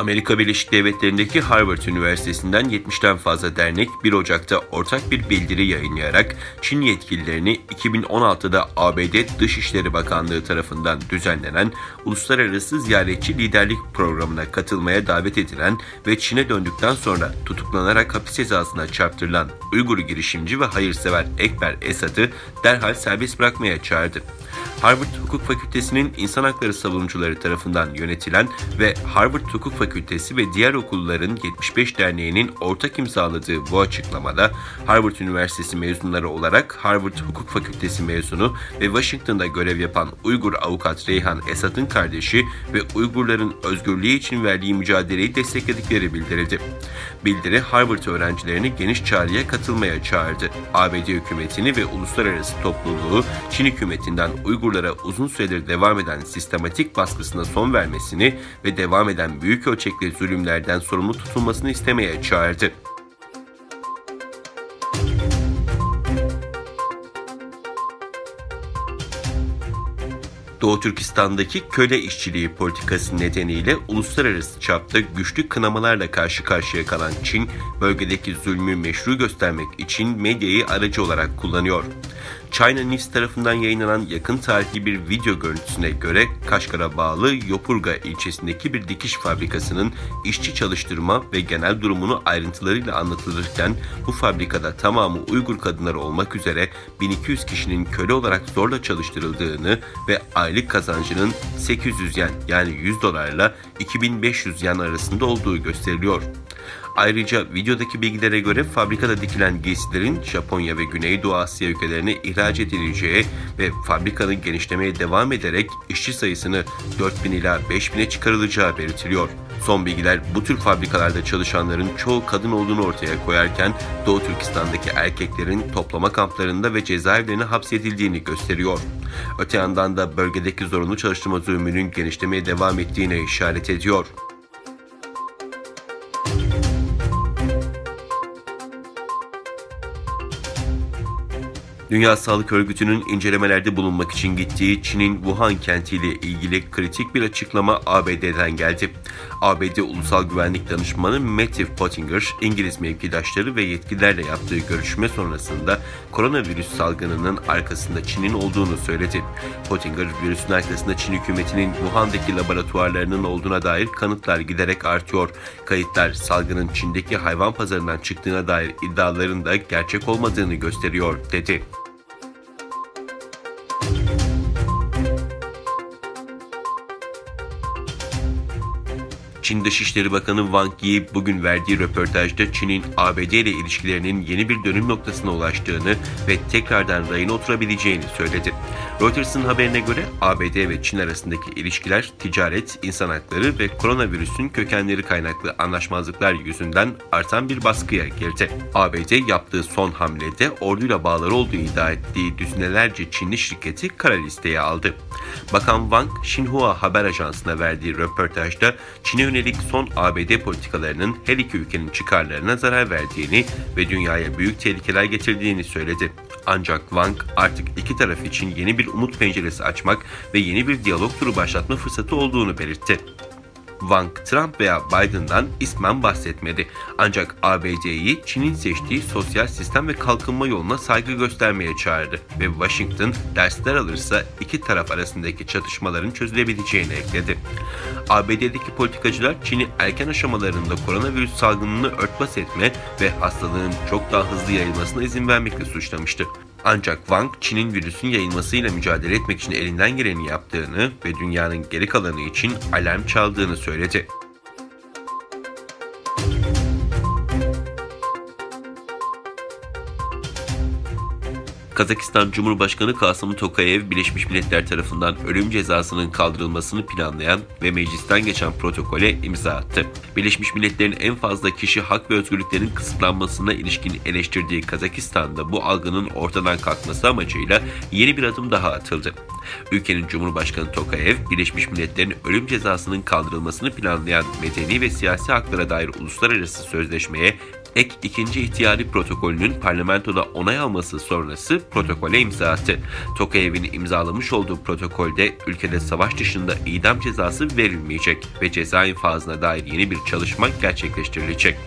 Amerika Birleşik Devletleri'ndeki Harvard Üniversitesi'nden 70'ten fazla dernek 1 Ocak'ta ortak bir bildiri yayınlayarak Çin yetkililerini 2016'da ABD Dışişleri Bakanlığı tarafından düzenlenen Uluslararası Ziyaretçi Liderlik Programı'na katılmaya davet edilen ve Çin'e döndükten sonra tutuklanarak hapis cezasına çarptırılan Uygur girişimci ve hayırsever Ekber Esad'ı derhal serbest bırakmaya çağırdı. Harvard Hukuk Fakültesi'nin insan hakları savunucuları tarafından yönetilen ve Harvard Hukuk Fakültesi ve diğer okulların 75 derneğinin ortak imzaladığı bu açıklamada Harvard Üniversitesi mezunları olarak Harvard Hukuk Fakültesi mezunu ve Washington'da görev yapan Uygur avukat Reyhan Esad'ın kardeşi ve Uygurların özgürlüğü için verdiği mücadeleyi destekledikleri bildirildi. Bildiri Harvard öğrencilerini geniş çağrıya katılmaya çağırdı. ABD hükümetini ve uluslararası topluluğu Çin hükümetinden Uygurlara uzun süredir devam eden sistematik baskısına son vermesini ve devam eden büyük ölçekli zulümlerden sorumlu tutulmasını istemeye çağırdı. Doğu Türkistan'daki köle işçiliği politikası nedeniyle uluslararası çapta güçlü kınamalarla karşı karşıya kalan Çin, bölgedeki zulmü meşru göstermek için medyayı aracı olarak kullanıyor. China News tarafından yayınlanan yakın tarihli bir video görüntüsüne göre Kaşgar'a bağlı Yopurga ilçesindeki bir dikiş fabrikasının işçi çalıştırma ve genel durumunu ayrıntılarıyla anlatılırken bu fabrikada tamamı Uygur kadınları olmak üzere 1200 kişinin köle olarak zorla çalıştırıldığını ve aylık kazancının 800 yen yani $100 2500 yen arasında olduğu gösteriliyor. Ayrıca videodaki bilgilere göre fabrikada dikilen giysilerin Japonya ve Güneydoğu Asya ülkelerine ihraç edileceği ve fabrikanın genişlemeye devam ederek işçi sayısını 4000 ila 5000'e çıkarılacağı belirtiliyor. Son bilgiler bu tür fabrikalarda çalışanların çoğu kadın olduğunu ortaya koyarken Doğu Türkistan'daki erkeklerin toplama kamplarında ve cezaevlerine hapsedildiğini gösteriyor. Öte yandan da bölgedeki zorunlu çalıştırma zulmünün genişlemeye devam ettiğine işaret ediyor. Dünya Sağlık Örgütü'nün incelemelerde bulunmak için gittiği Çin'in Wuhan kentiyle ilgili kritik bir açıklama ABD'den geldi. ABD Ulusal Güvenlik Danışmanı Matthew Pottinger, İngiliz mevkidaşları ve yetkililerle yaptığı görüşme sonrasında koronavirüs salgınının arkasında Çin'in olduğunu söyledi. Pottinger, virüsün arkasında Çin hükümetinin Wuhan'daki laboratuvarlarının olduğuna dair kanıtlar giderek artıyor. Kayıtlar salgının Çin'deki hayvan pazarından çıktığına dair iddiaların da gerçek olmadığını gösteriyor, dedi. Çin Dışişleri Bakanı Wang Yi bugün verdiği röportajda Çin'in ABD ile ilişkilerinin yeni bir dönüm noktasına ulaştığını ve tekrardan rayına oturabileceğini söyledi. Reuters'ın haberine göre ABD ve Çin arasındaki ilişkiler ticaret, insan hakları ve koronavirüsün kökenleri kaynaklı anlaşmazlıklar yüzünden artan bir baskıya girdi. ABD yaptığı son hamlede orduyla bağları olduğu iddia ettiği düzinelerce Çinli şirketi kara listeye aldı. Bakan Wang, Xinhua haber ajansına verdiği röportajda Çin'e yönelik son ABD politikalarının her iki ülkenin çıkarlarına zarar verdiğini ve dünyaya büyük tehlikeler getirdiğini söyledi. Ancak Wang artık iki taraf için yeni bir umut penceresi açmak ve yeni bir diyalog turu başlatma fırsatı olduğunu belirtti. Wang, Trump veya Biden'dan ismen bahsetmedi. Ancak ABD'yi Çin'in seçtiği sosyal sistem ve kalkınma yoluna saygı göstermeye çağırdı ve Washington dersler alırsa iki taraf arasındaki çatışmaların çözülebileceğini ekledi. ABD'deki politikacılar Çin'i erken aşamalarında koronavirüs salgınını örtbas etme ve hastalığın çok daha hızlı yayılmasına izin vermekle suçlamıştı. Ancak Wang, Çin'in virüsün yayılmasıyla mücadele etmek için elinden geleni yaptığını ve dünyanın geri kalanı için alarm çaldığını söyledi. Kazakistan Cumhurbaşkanı Kasım Tokayev, Birleşmiş Milletler tarafından ölüm cezasının kaldırılmasını planlayan ve meclisten geçen protokole imza attı. Birleşmiş Milletler'in en fazla kişi hak ve özgürlüklerin kısıtlanmasına ilişkin eleştirdiği Kazakistan'da bu algının ortadan kalkması amacıyla yeni bir adım daha atıldı. Ülkenin Cumhurbaşkanı Tokayev, Birleşmiş Milletler'in ölüm cezasının kaldırılmasını planlayan medeni ve siyasi haklara dair uluslararası sözleşmeye Ek ikinci ihtiyari protokolünün parlamentoda onay alması sonrası protokole imza attı. Tokayev'in imzalamış olduğu protokolde ülkede savaş dışında idam cezası verilmeyecek ve ceza infazına dair yeni bir çalışma gerçekleştirilecek.